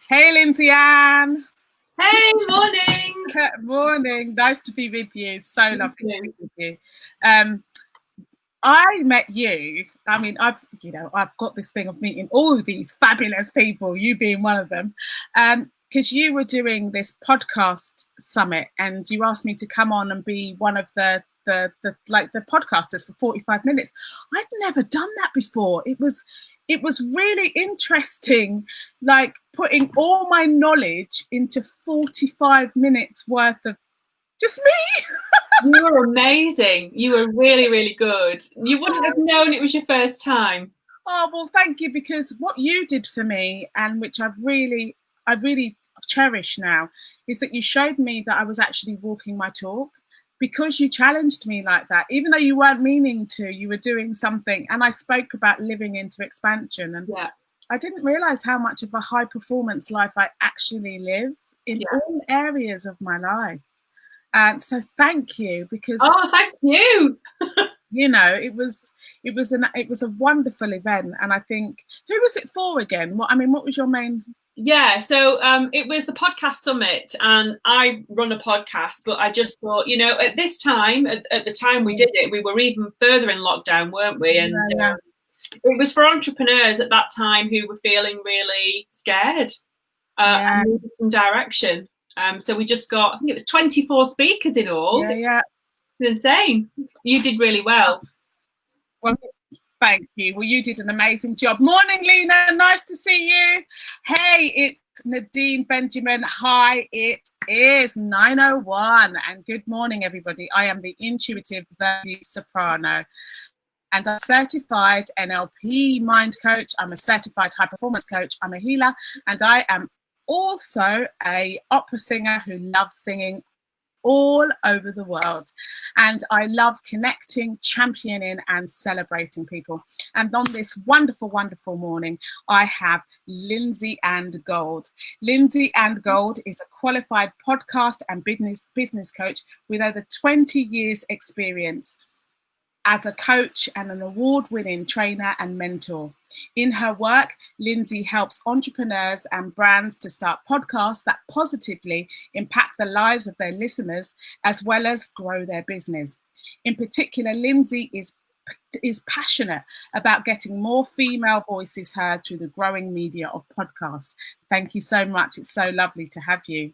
Hey, Lynsay Ann. Hey, morning. Good morning. Nice to be with you. So lovely to be with you. I met you. I mean, I've got this thing of meeting all of these fabulous people. You being one of them, because you were doing this podcast summit, and you asked me to come on and be one of the podcasters for 45 minutes. I'd never done that before. It was really interesting, like putting all my knowledge into 45 minutes worth of just me. You were amazing. You were really, really good. You wouldn't have known it was your first time. Oh, well, thank you, because what you did for me, and which I really cherish now, is that you showed me that I was actually walking my talk, because you challenged me like that. Even though you weren't meaning to, you were doing something. And I spoke about living into expansion. And I didn't realize how much of a high performance life I actually live in all areas of my life. And so thank you, because thank you. You know, it was a wonderful event. And I think, who was it for again? What was your main? Yeah, so it was the podcast summit, and I run a podcast, but I just thought, at this time, at the time we did it, we were even further in lockdown, weren't we? And it was for entrepreneurs at that time who were feeling really scared and needed some direction. So we just got, I think it was 24 speakers in all. Yeah. It's insane. You did really well. Well, thank you. Well, you did an amazing job. Morning, Lena. Nice to see you. Hey, it's Nadine Benjamin. Hi, it is 9:01. And good morning, everybody. I am the intuitive Soprano. And I'm a certified NLP mind coach. I'm a certified high performance coach. I'm a healer. And I am also a opera singer who loves singing all over the world. And I love connecting, championing and celebrating people. And on this wonderful, wonderful morning, I have Lynsay and Gould. Lynsay and Gould is a qualified podcast and business coach with over 20 years experience as a coach and an award-winning trainer and mentor. In her work, Lynsay helps entrepreneurs and brands to start podcasts that positively impact the lives of their listeners, as well as grow their business. In particular, Lynsay is passionate about getting more female voices heard through the growing media of podcast. Thank you so much. It's so lovely to have you.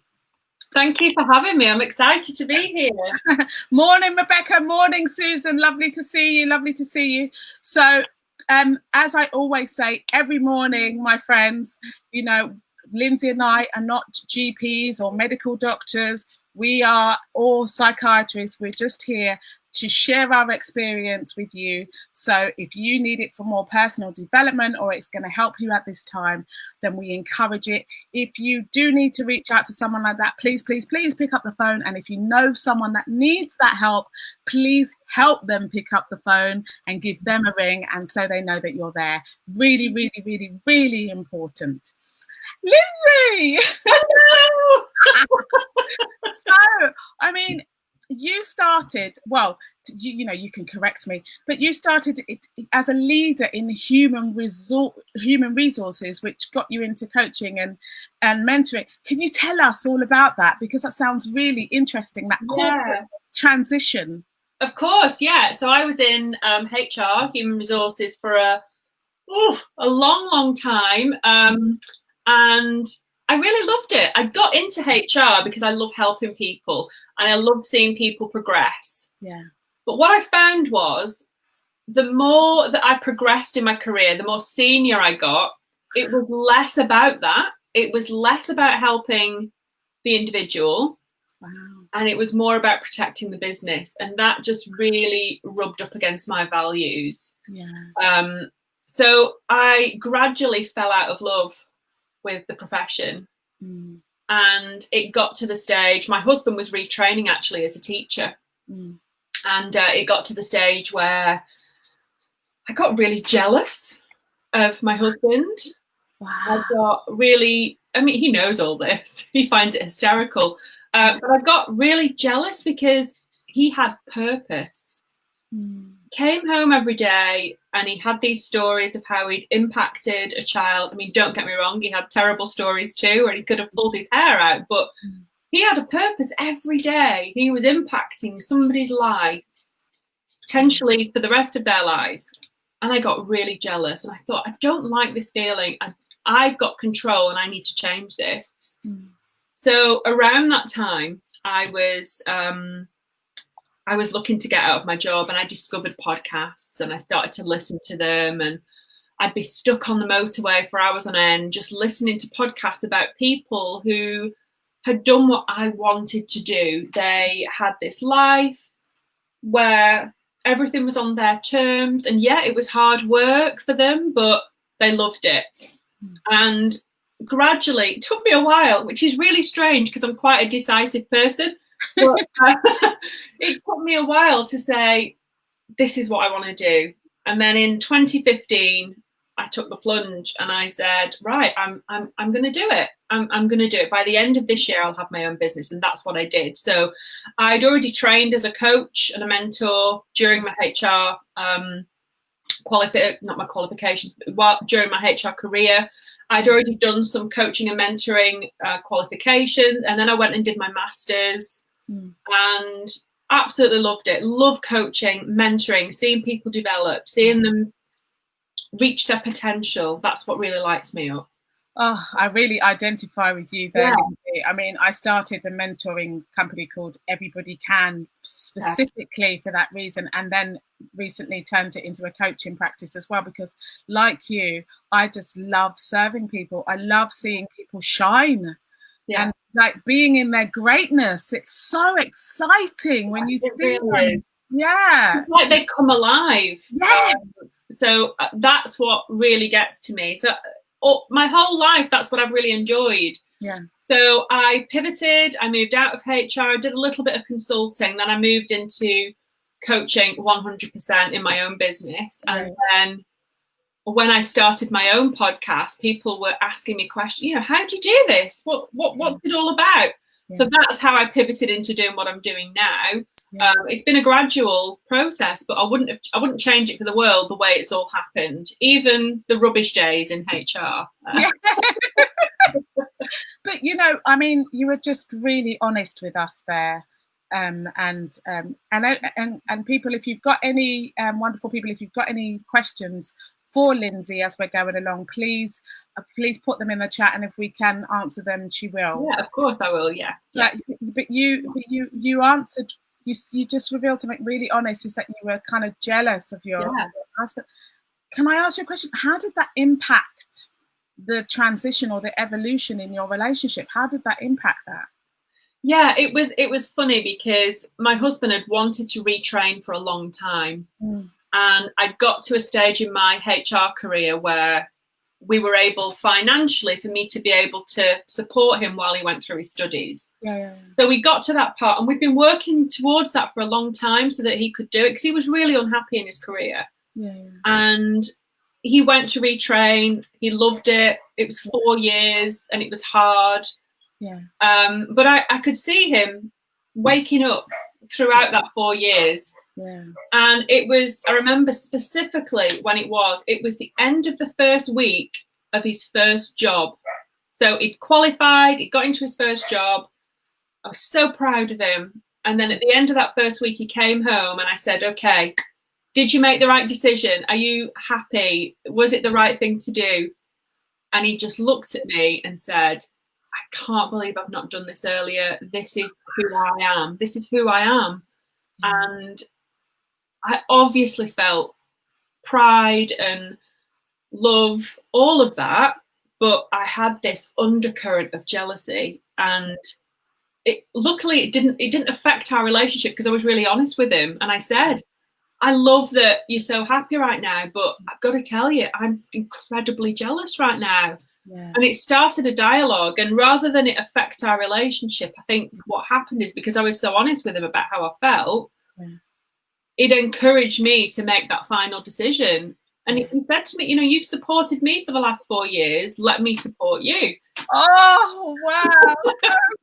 Thank you for having me. I'm excited to be here. Morning, Rebecca. Morning, Susan. Lovely to see you. Lovely to see you. So, as I always say, every morning, my friends, Lynsay and I are not GPs or medical doctors. We are all psychiatrists. We're just here to share our experience with you. So if you need it for more personal development, or it's going to help you at this time, then we encourage it. If you do need to reach out to someone like that, please, please, please pick up the phone. And if you know someone that needs that help, please help them pick up the phone and give them a ring, and so they know that you're there. Really, really, really, really important. Lynsay! Hello! So, you started, you can correct me, but you started it as a leader in human resources, which got you into coaching and mentoring. Can you tell us all about that? Because that sounds really interesting, that corporate transition. Of course, yeah. So I was in HR, human resources, for a long, long time. And I really loved it. I got into HR because I love helping people and I love seeing people progress. Yeah. But what I found was, the more that I progressed in my career, the more senior I got, it was less about that. It was less about helping the individual. Wow. And it was more about protecting the business. And that just really rubbed up against my values. Yeah. So I gradually fell out of love with the profession. And it got to the stage, my husband was retraining actually as a teacher. And it got to the stage where I got really jealous of my husband. Wow. I got really, he knows all this. He finds it hysterical. But I got really jealous because he had purpose. came home every day and he had these stories of how he'd impacted a child. I mean, don't get me wrong, he had terrible stories too, or he could have pulled his hair out, but he had a purpose every day. He was impacting somebody's life, potentially for the rest of their lives. And I got really jealous and I thought, I don't like this feeling. I've got control and I need to change this. So around that time, I was looking to get out of my job, and I discovered podcasts and I started to listen to them, and I'd be stuck on the motorway for hours on end just listening to podcasts about people who had done what I wanted to do. They had this life where everything was on their terms, and yeah, it was hard work for them, but they loved it. And gradually, it took me a while, which is really strange because I'm quite a decisive person, but it took me a while to say, this is what I want to do. And then in 2015, I took the plunge and I said, right, I'm going to do it. I'm going to do it. By the end of this year, I'll have my own business. And that's what I did. So I'd already trained as a coach and a mentor during my HR not my qualifications, but during my HR career. I'd already done some coaching and mentoring qualifications. And then I went and did my master's and absolutely loved it. Love coaching, mentoring, seeing people develop, seeing them reach their potential. That's what really lights me up. Oh, I really identify with you there, Lynsay. I mean, I started a mentoring company called Everybody Can specifically for that reason, and then recently turned it into a coaching practice as well, because like you, I just love serving people. I love seeing people shine and like being in their greatness. It's so exciting when you see really them. Yeah. It's like they come alive. Yes. So that's what really gets to me. So my whole life, that's what I've really enjoyed. Yeah. So I pivoted, I moved out of HR, I did a little bit of consulting, then I moved into coaching 100% in my own business. And then when I started my own podcast, people were asking me questions, how do you do this? What's it all about? Yeah. So that's how I pivoted into doing what I'm doing now. Yeah. It's been a gradual process, but I wouldn't change it for the world the way it's all happened, even the rubbish days in HR. Yeah. But I mean, you were just really honest with us there, and people, if you've got any wonderful people, if you've got any questions for Lynsay as we're going along, please put them in the chat, and if we can answer them, she will. Yeah, of course I will. Yeah. But you answered. You just revealed something really honest, is that you were kind of jealous of your husband. Can I ask you a question? How did that impact the transition or the evolution in your relationship? How did that impact that? Yeah, it was funny because my husband had wanted to retrain for a long time. And I got to a stage in my HR career where we were able financially for me to be able to support him while he went through his studies. So we got to that part, and we've been working towards that for a long time so that he could do it, because he was really unhappy in his career. And he went to retrain. He loved it. It was 4 years and it was hard. But I could see him waking up throughout that 4 years. And I remember specifically when it was the end of the first week of his first job. So he'd qualified, he got into his first job. I was so proud of him. And then at the end of that first week, he came home and I said, okay, did you make the right decision? Are you happy? Was it the right thing to do? And he just looked at me and said, I can't believe I've not done this earlier. This is who I am. This is who I am. And I obviously felt pride and love, all of that, but I had this undercurrent of jealousy, and luckily it didn't affect our relationship because I was really honest with him, and I said, I love that you're so happy right now, but I've got to tell you, I'm incredibly jealous right now. And it started a dialogue, and rather than it affect our relationship, I think what happened is, because I was so honest with him about how I felt, it encouraged me to make that final decision. And he said to me, you've supported me for the last 4 years. Let me support you. Oh, wow.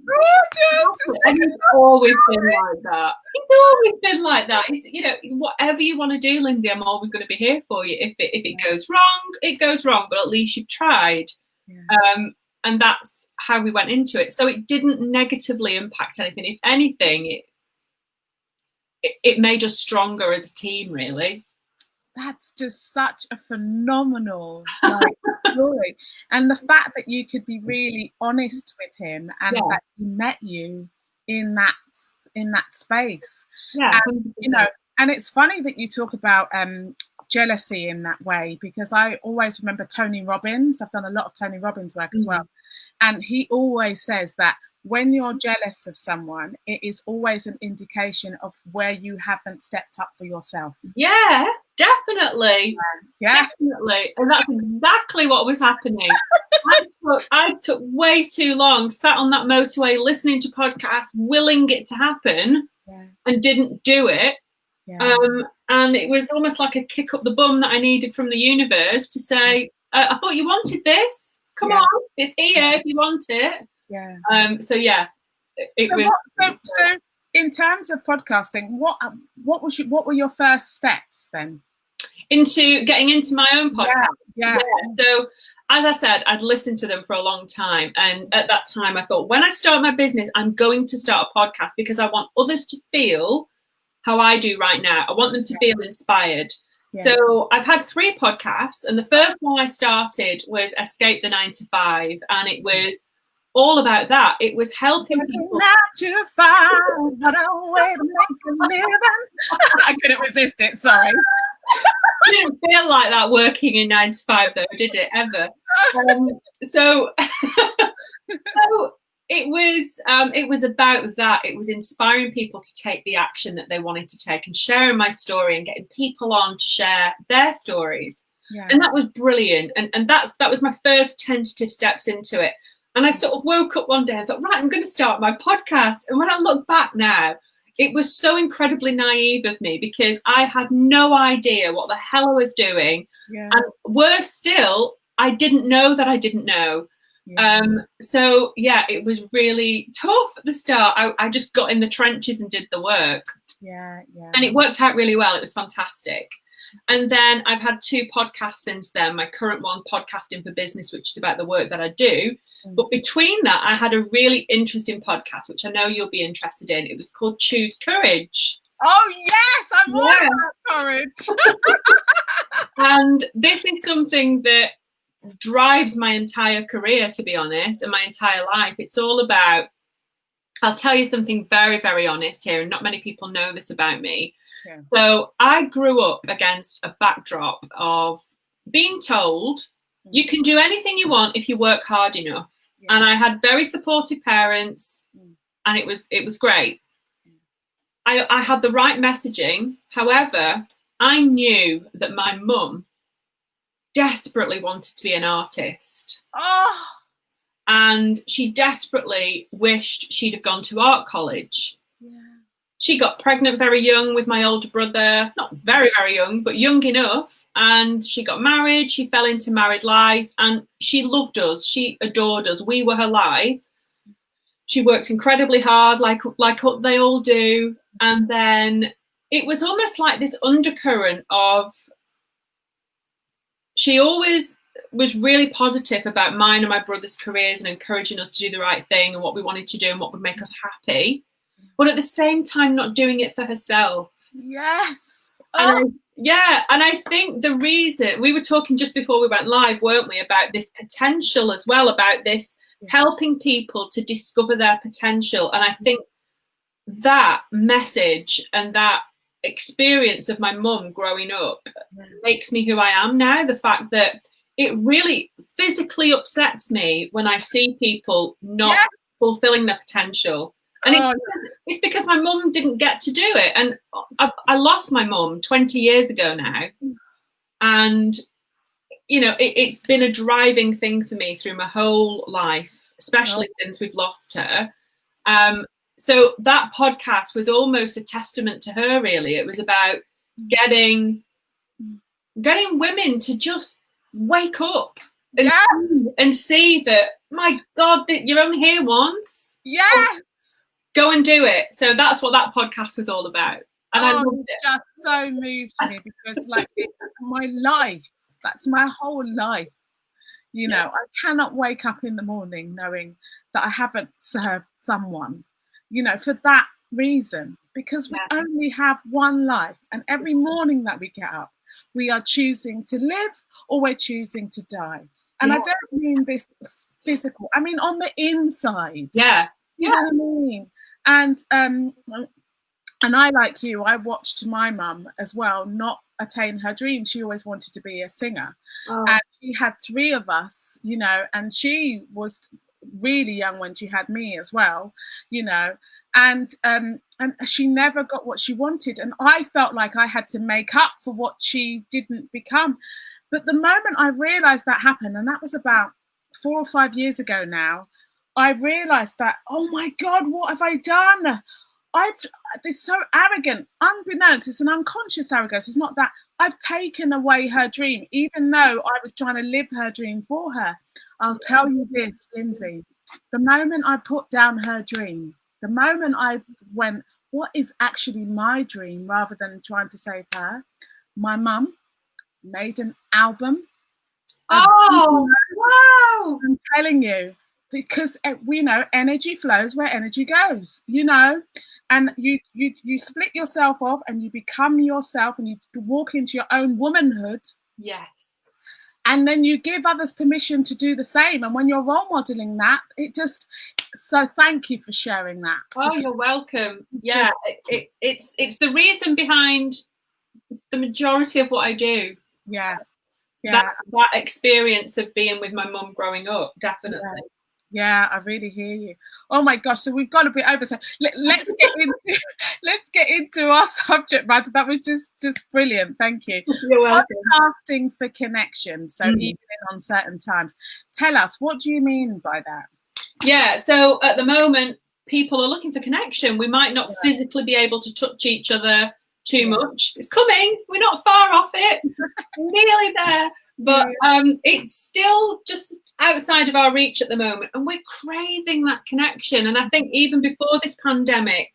Gorgeous. And he's always been like that. He's always been like that. It's, you know, whatever you want to do, Lynsay, I'm always going to be here for you. If it goes wrong, it goes wrong, but at least you've tried. And that's how we went into it. So it didn't negatively impact anything. If anything, it made us stronger as a team, really. That's just such a phenomenal story. And the fact that you could be really honest with him, and that he met you in that space. And, you know, and it's funny that you talk about jealousy in that way, because I always remember Tony Robbins. I've done a lot of Tony Robbins work as well. And he always says that when you're jealous of someone, it is always an indication of where you haven't stepped up for yourself. Yeah, definitely. Definitely. And that's exactly what was happening. I took way too long, sat on that motorway listening to podcasts, willing it to happen, and didn't do it. And it was almost like a kick up the bum that I needed from the universe to say, I thought you wanted this. Come on, it's here if you want it. So in terms of podcasting, what were your first steps then? Into getting into my own podcast. So as I said, I'd listened to them for a long time, and at that time I thought, when I start my business, I'm going to start a podcast because I want others to feel how I do right now. I want them to feel inspired. So I've had 3 podcasts, and the first one I started was Escape the 9 to 5, and it was all about that. It was helping people. 9 to 5, what a way to make a living. I couldn't resist it, sorry. It didn't feel like that working in 9 to 5 though, did it ever? So it was about that. It was inspiring people to take the action that they wanted to take, and sharing my story and getting people on to share their stories. And that was brilliant. And that was my first tentative steps into it. And I sort of woke up one day and thought, right, I'm going to start my podcast. And when I look back now, it was so incredibly naive of me, because I had no idea what the hell I was doing. And worse still, I didn't know that I didn't know. So it was really tough at the start. I just got in the trenches and did the work. And it worked out really well. It was fantastic. And then I've had 2 podcasts since then. My current one, Podcasting for Business, which is about the work that I do. But between that, I had a really interesting podcast, which I know you'll be interested in. It was called Choose Courage. Oh, yes, I'm all about courage. And this is something that drives my entire career, to be honest, and my entire life. It's all about, I'll tell you something very, very honest here, and not many people know this about me. So I grew up against a backdrop of being told you can do anything you want if you work hard enough. And I had very supportive parents, and it was great. I had the right messaging. However, I knew that my mum desperately wanted to be an artist. And she desperately wished she'd have gone to art college. She got pregnant very young with my older brother, not very, very young, but young enough. And she got married. She fell into married life, and she loved us. She adored us. We were her life. She worked incredibly hard, like they all do. And then it was almost like this undercurrent of, she always was really positive about mine and my brother's careers and encouraging us to do the right thing and what we wanted to do and what would make us happy, but at the same time not doing it for herself. And I think the reason, we were talking just before we went live, weren't we, about this potential as well, about this helping people to discover their potential. And I think that message and that experience of my mum growing up makes me who I am now. The fact that it really physically upsets me when I see people not fulfilling their potential. And it's because my mum didn't get to do it. And I lost my mum 20 years ago now. And, you know, it's been a driving thing for me through my whole life, especially since we've lost her. So that podcast was almost a testament to her, really. It was about getting women to just wake up and see that, my God, that you're only here once. go and do it. So that's what that podcast was all about. And I loved it. Just so moved me because like my life, that's my whole life. You know, I cannot wake up in the morning knowing that I haven't served someone, you know, for that reason, because we only have one life. And every morning that we get up, we are choosing to live or we're choosing to die. And I don't mean this physical, I mean on the inside. Yeah. You know what I mean? And I, like you, I watched my mum as well not attain her dream. She always wanted to be a singer. And she had 3 of us, you know, and she was really young when she had me as well, you know, and she never got what she wanted. And I felt like I had to make up for what she didn't become. But the moment I realized that happened, and that was about 4 or 5 years ago now, I realized that, oh my God, what have I done? It's so arrogant, unbeknownst. It's an unconscious arrogance. It's not that I've taken away her dream, even though I was trying to live her dream for her. I'll tell you this, Lynsay, the moment I put down her dream, the moment I went, what is actually my dream rather than trying to save her, my mum made an album. Oh, wow. I'm telling you, because we know energy flows where energy goes, you know, and you split yourself off and you become yourself and you walk into your own womanhood. Yes. And then you give others permission to do the same. And when you're role modeling that, so thank you for sharing that. Oh, you're welcome. Yeah, it's the reason behind the majority of what I do. Yeah. That experience of being with my mum growing up, definitely. Yeah, I really hear you. Oh my gosh! So we've got a bit over. So let's get into our subject matter. That was just brilliant. Thank you. You're welcome. Podcasting for connection. So even in uncertain times, tell us, what do you mean by that? Yeah. So at the moment, people are looking for connection. We might not physically be able to touch each other too much. It's coming. We're not far off it. We're nearly there. But it's still just outside of our reach at the moment, and we're craving that connection. And I think even before this pandemic,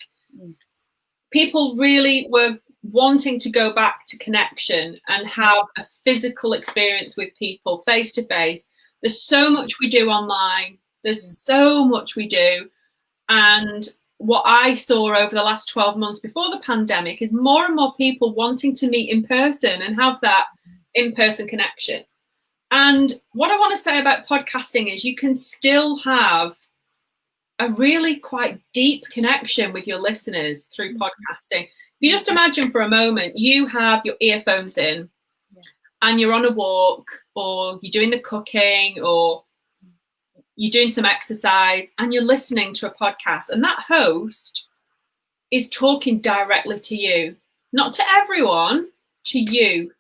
people really were wanting to go back to connection and have a physical experience with people face to face. There's so much we do online. There's so much we do. And what I saw over the last 12 months before the pandemic is more and more people wanting to meet in person and have that in-person connection. And what I want to say about podcasting is you can still have a really quite deep connection with your listeners through podcasting. You just imagine for a moment, you have your earphones in and you're on a walk, or you're doing the cooking, or you're doing some exercise and you're listening to a podcast, and that host is talking directly to you, not to everyone, to you.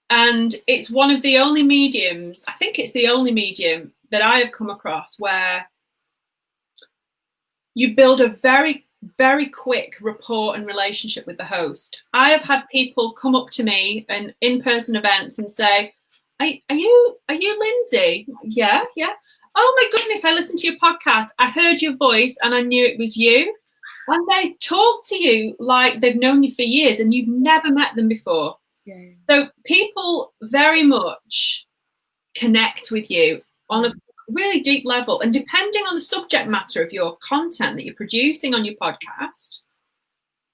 And it's one of the only mediums, I think it's the only medium that I have come across where you build a very, very quick rapport and relationship with the host. I have had people come up to me in in-person events and say, are you Lynsay? Yeah. Oh my goodness, I listened to your podcast. I heard your voice and I knew it was you. And they talk to you like they've known you for years and you've never met them before. Yeah. So people very much connect with you on a really deep level, and depending on the subject matter of your content that you're producing on your podcast,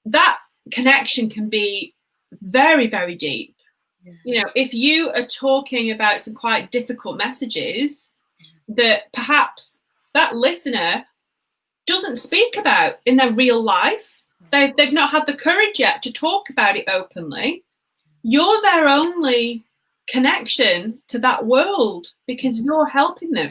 that connection can be very, very deep. Yeah. You know, if you are talking about some quite difficult messages that perhaps that listener doesn't speak about in their real life, they've not had the courage yet to talk about it openly, you're their only connection to that world because you're helping them.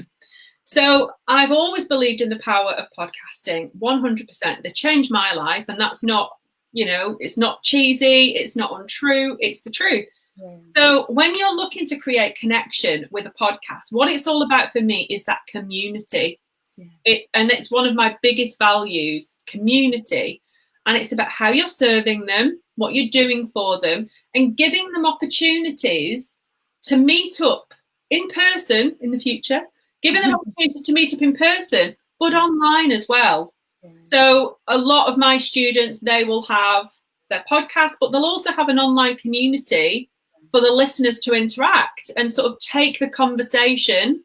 So I've always believed in the power of podcasting, 100%. They changed my life, and that's not, you know, it's not cheesy, it's not untrue, it's the truth. Yeah. So when you're looking to create connection with a podcast, what it's all about for me is that community. Yeah. And it's one of my biggest values, community. And it's about how you're serving them, what you're doing for them, and giving them opportunities to meet up in person in the future, giving them opportunities to meet up in person, but online as well. So a lot of my students, they will have their podcast, but they'll also have an online community for the listeners to interact and sort of take the conversation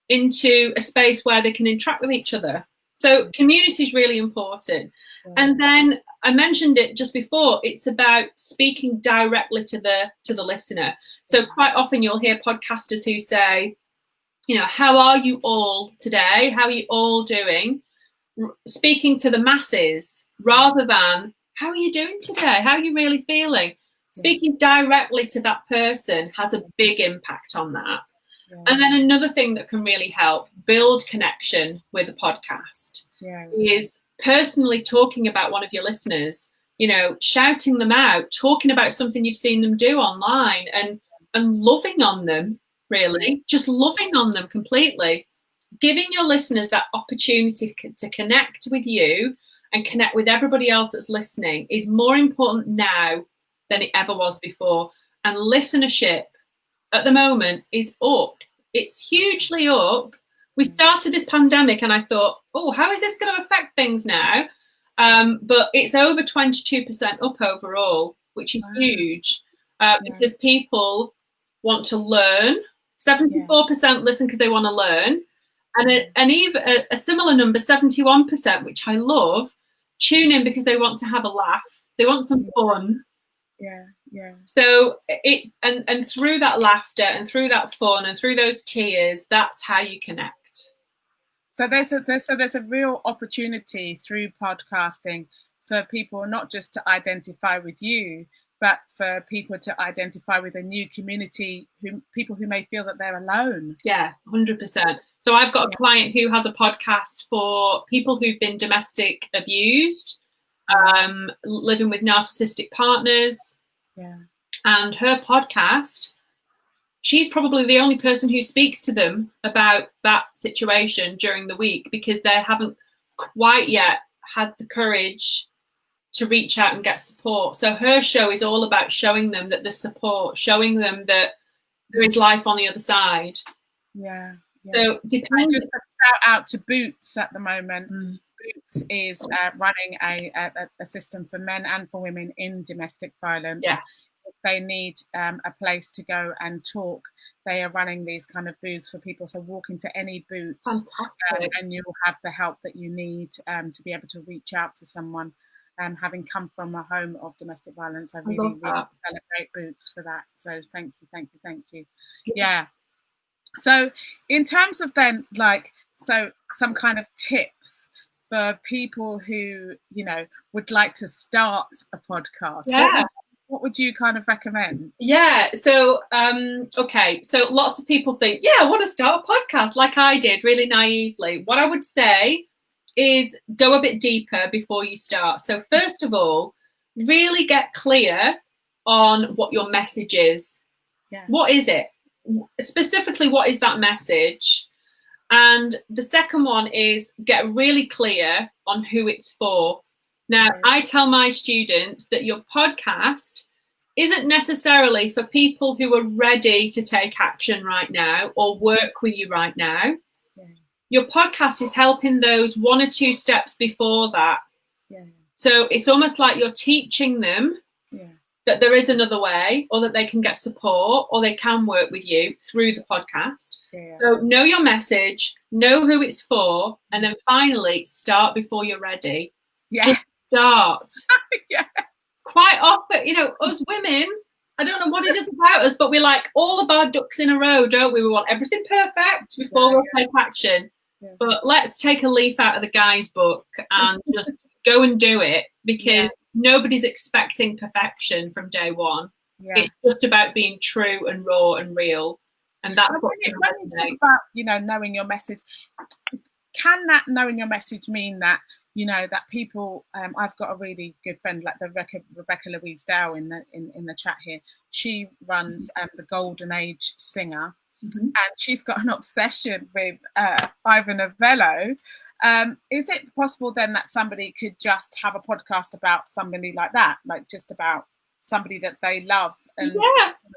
into a space where they can interact with each other. So community is really important. And then I mentioned it just before, it's about speaking directly to the listener. So quite often you'll hear podcasters who say, you know, how are you all today? How are you all doing? Speaking to the masses rather than how are you doing today? How are you really feeling? Speaking directly to that person has a big impact on that. And then another thing that can really help build connection with a podcast is personally talking about one of your listeners, you know, shouting them out, talking about something you've seen them do online and loving on them, really, just loving on them completely. Giving your listeners that opportunity to connect with you and connect with everybody else that's listening is more important now than it ever was before. And listenership at the moment is up. It's hugely up. We started this pandemic and I thought, oh, how is this going to affect things now? But it's over 22% up overall, which is huge because people want to learn. 74% listen because they want to learn. And even a similar number, 71%, which I love, tune in because they want to have a laugh. They want some fun. So it and through that laughter and through that fun and through those tears, that's how you connect. So there's a real opportunity through podcasting for people not just to identify with you, but for people to identify with a new community, people who may feel that they're alone. Yeah, 100%. So I've got a client who has a podcast for people who've been domestic abused, living with narcissistic partners. And her podcast, she's probably the only person who speaks to them about that situation during the week because they haven't quite yet had the courage to reach out and get support. So her show is all about showing them that there's support, showing them that there is life on the other side. So depending. Just a shout out to Boots at the moment. Boots is running a system for men and for women in domestic violence. If they need a place to go and talk, they are running these kind of booths for people. So walk into any Boots and you'll have the help that you need to be able to reach out to someone. Having come from a home of domestic violence, I really celebrate Boots for that. So thank you. Yeah. So in terms of then, like, so some kind of tips for people who, you know, would like to start a podcast. What would you kind of recommend? So okay, so lots of people think, I want to start a podcast, like I did, really naively. What I would say is go a bit deeper before you start. So first of all, really get clear on what your message is. What is it? Specifically, what is that message? And the second one is get really clear on who it's for. Now, I tell my students that your podcast isn't necessarily for people who are ready to take action right now or work with you right now. Your podcast is helping those 1 or 2 steps before that. So it's almost like you're teaching them that there is another way, or that they can get support, or they can work with you through the podcast. So know your message, know who it's for, and then finally start before you're ready. Just start. Quite often, you know, us women, I don't know what it is about us, but we're like all of our ducks in a row, don't we? We want everything perfect before we'll take action. But let's take a leaf out of the guy's book and just go and do it, because nobody's expecting perfection from day one. It's just about being true and raw and real. And that's what's going to resonate. About, you know, knowing your message. Can that knowing your message mean that, you know, that people, I've got a really good friend like the Rebecca Louise Dow in the chat here. She runs the Golden Age Singer, and she's got an obsession with Ivan Novello. Is it possible then that somebody could just have a podcast about somebody like that, like just about somebody that they love and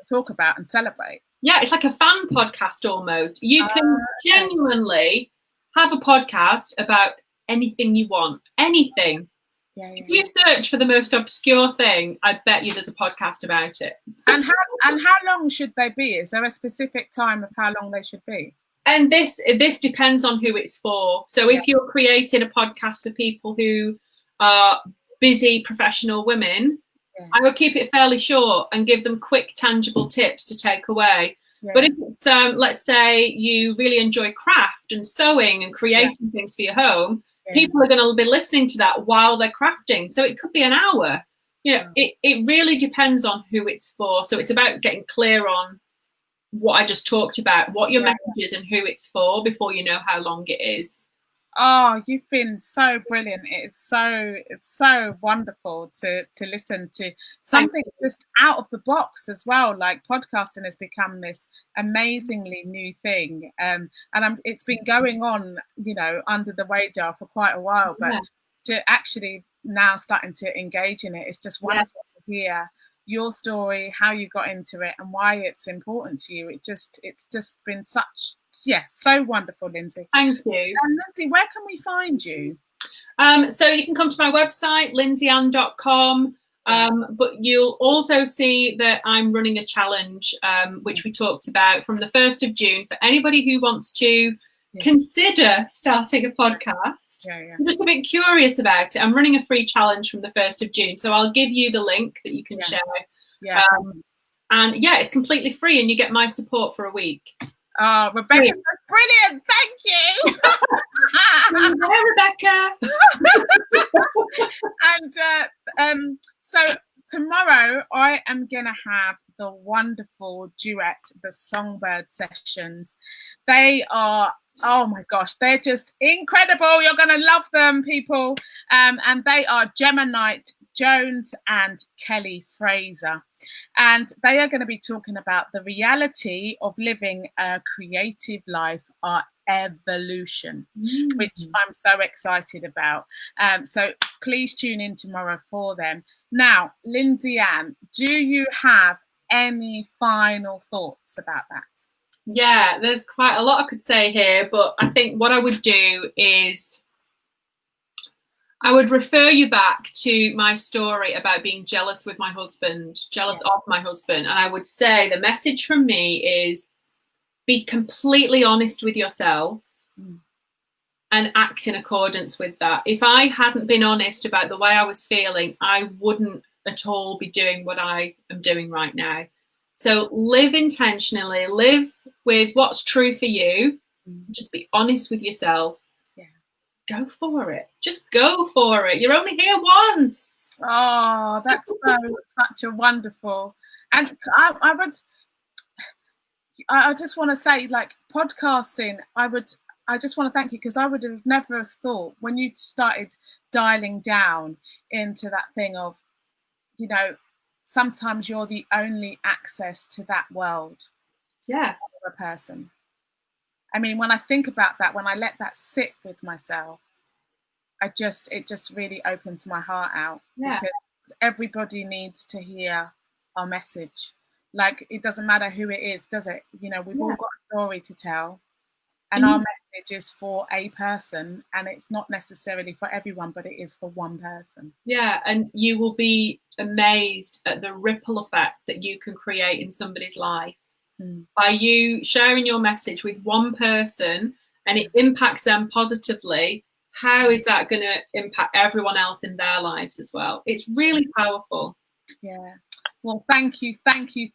talk about and celebrate? It's like a fan podcast almost. You can genuinely have a podcast about anything you want, anything. Yeah. If you search for the most obscure thing, I bet you there's a podcast about it. And how long should they be? Is there a specific time of how long they should be? And this depends on who it's for. So if you're creating a podcast for people who are busy professional women, I would keep it fairly short and give them quick, tangible tips to take away. Yeah. But if it's, let's say you really enjoy craft and sewing and creating things for your home, people are going to be listening to that while they're crafting. So it could be an hour. You know, it really depends on who it's for. So it's about getting clear on what I just talked about, what your message is and who it's for before you know how long it is. Oh, you've been so brilliant. It's so wonderful to listen to something just out of the box as well. Like podcasting has become this amazingly new thing. It's been going on, you know, under the radar for quite a while, but to actually now starting to engage in it, it's just wonderful to hear your story, how you got into it and why it's important to you. It's just been such, so wonderful, Lynsay. Thank you. Lynsay, where can we find you? So you can come to my website, lynsayand.com. But you'll also see that I'm running a challenge, which we talked about from the 1st of June for anybody who wants to consider starting a podcast. I'm just a bit curious about it. I'm running a free challenge from the 1st of June. So I'll give you the link that you can share. And it's completely free and you get my support for a week. Oh, Rebecca, that's brilliant. Thank you. Hi, Rebecca. And so tomorrow I am going to have the wonderful duet, the Songbird Sessions. They are, oh my gosh, they're just incredible. You're going to love them, people. And they are Gemma Knight Jones and Kelly Fraser. And they are going to be talking about the reality of living a creative life, our evolution, which I'm so excited about. So please tune in tomorrow for them. Now, Lynsay Ann, do you have any final thoughts about that? Yeah, there's quite a lot I could say here, but I think what I would do is I would refer you back to my story about being jealous with my husband, jealous of my husband. And I would say the message from me is be completely honest with yourself and act in accordance with that. If I hadn't been honest about the way I was feeling, I wouldn't at all be doing what I am doing right now. So live intentionally, live with what's true for you. Just be honest with yourself. Go for it. Just go for it. You're only here once. Oh, that's such a wonderful. And I just want to say, like, podcasting, I just want to thank you, because I would have never have thought when you started dialing down into that thing of, you know, sometimes you're the only access to that world. Yeah. For a person. I mean, when I think about that, when I let that sit with myself, it just really opens my heart out. Yeah. Because everybody needs to hear our message. Like, it doesn't matter who it is, does it? You know, we've all got a story to tell. And our message is for a person, and it's not necessarily for everyone, but it is for one person. Yeah, and you will be amazed at the ripple effect that you can create in somebody's life. By you sharing your message with one person and it impacts them positively, how is that going to impact everyone else in their lives as well? It's really powerful. Yeah. Well, thank you so much. You've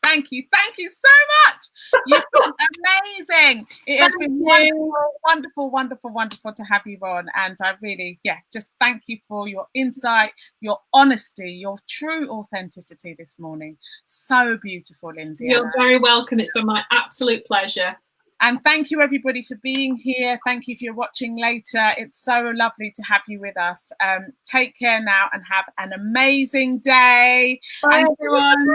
been amazing. It has been wonderful to have you on. And I really, just thank you for your insight, your honesty, your true authenticity this morning. So beautiful, Lynsay. You're very welcome. It's been my absolute pleasure. And thank you, everybody, for being here. Thank you if you're watching later. It's so lovely to have you with us. Take care now and have an amazing day. Bye, everyone.